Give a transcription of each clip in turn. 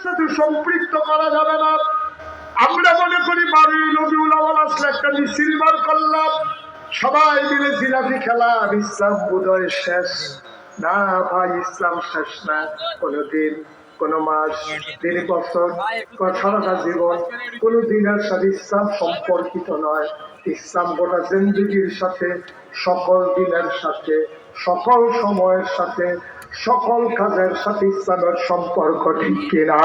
সাথে সম্পৃক্ত করা যাবে না। আমরা মনে করি বারোই রবিউল আউয়াল আসলে একটা মিছিল বার করলাম, সবাই মিলে জিলাপি খেলা, ইসলাম বোধহয় শেষ। না ভাই, ইসলাম শেষ না। কোনদিন, কোন মাস, দিন, বছর, সারাটা জীবন কোন দিনের সাথে ইসলাম সম্পর্কিত নয়। ইসলাম গোটা জিন্দেগির সাথে, সকল দিনের সাথে, সকল সময়ের সাথে, সকল কাজের সাথে ইসলামের সম্পর্ক, ঠিক কিনা?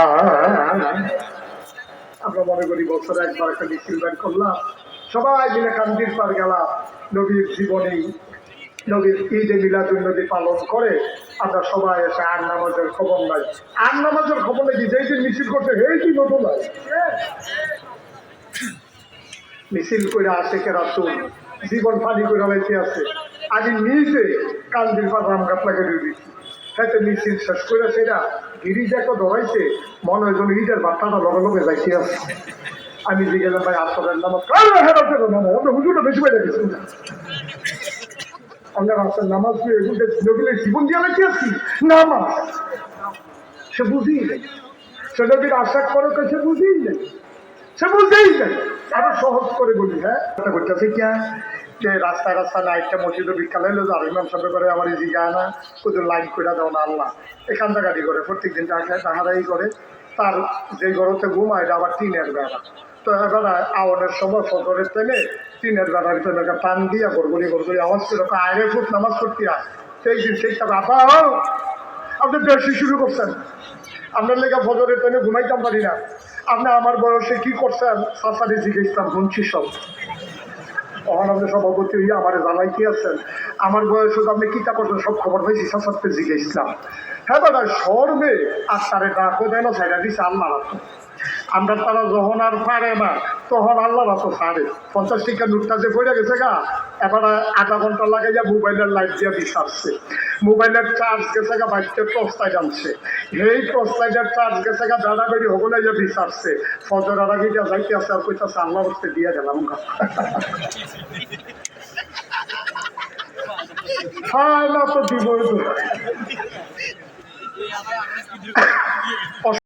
আমরা মনে করি বছরে একবার একটা মিছিল বের করলাম, সবাই মিলে কান্দির পার গেলাম, নবীর জীবনী, নবীর ঈদে মিলাদুন নবী পালন করে আমরা সবাই এসে আর নামাজের খবর নাই। আর নামাজের খবর নাকি যেই দিন মিছিল করছে সেই দিন নতুন নাই। মিছিল করে আসে কে রাসূল জীবন পানি করে লাইতে আছে, আগে নিজে কান্দির পার রাম গাছ লাগে দিয়েছি। হ্যাঁ, মিছিল শেষ করে সেটা গিরিজ একটা ধরাইছে, মনে হয় যেন ঈদের বার্তাটা লগে লগে যাইতে আছে। আমি যে গেলাম ভাই আসরের নামাজ, আমরা হুজুরটা বেশি বেড়ে গেছি, আমরা রাস্তার নামাজ নবীর জীবন দিয়ে লাইতে আসছি। নামাজ সে বুঝেই নেই, সে নবীর আশা করে সে বুঝেই নেই, সে বুঝেই নেই। আরো সহজ করে বলি, হ্যাঁ করতেছে কি যে রাস্তা রাস্তা নাইটটা মসজিদে বিকাল হইলো, আর ইমাম সাহেব করে আমার এই জিগায় না কোথাও লাইন করে দাও না আল্লাহ, এখানটা গাড়ি করে প্রত্যেক দিন তাহারাই করে। তার যে ঘরতে ঘুমায় আবার টিনের বেড়া, তো এবার আওয়ানের সময় ফজরের টাইমে টিনের বেড়ার ভিতরে টান দিয়া গড়গড়ি গড়গড়ি আওয়াজ করে আয়রে ফুট নামাজ করতে আর সেই দিন সেই আপা আপনি বেশি শুরু করছেন, আপনার লেগে ফজরের টাইমে ঘুমাইতাম পারি না, আপনি আমার বয়সে কি করছেন সাসারি জিজ্ঞেসতাম শুনছি সব। তখন আপনি সভাপতি হইয়া আমার জানাই কি আছেন, আমার বয়সে তো আপনি কিতা করছেন সব খবর পাইছি, সাসারতে জিজ্ঞেসলাম। হ্যাঁ দাদা সরবে আর তারে ডাকো দেয় না, সাইডা দিচ্ছে আল্লাহ রাখো। আমরা তারা যখন আর পারে না তখন আল্লাহ রাখো সারে 50 টাকা নোটটা যে পড়ে গেছে গা, এবার আধা ঘন্টা লাগাইয়া মোবাইলের লাইট দিয়া দিচ্ছে, মোবাইলের চার্জ গেছে গা, বাইকটা টর্চ লাইট আনছে, এই টর্চ লাইটের চার্জ গেছে গা, বেড়াবেড়ি হগলে যা বিচারছে, ফজর আর আগে যা যাইতে আসছে আর কইতাছে আল্লাহ হচ্ছে দিয়ে গেলাম গা। হ্যাঁ না তো দিব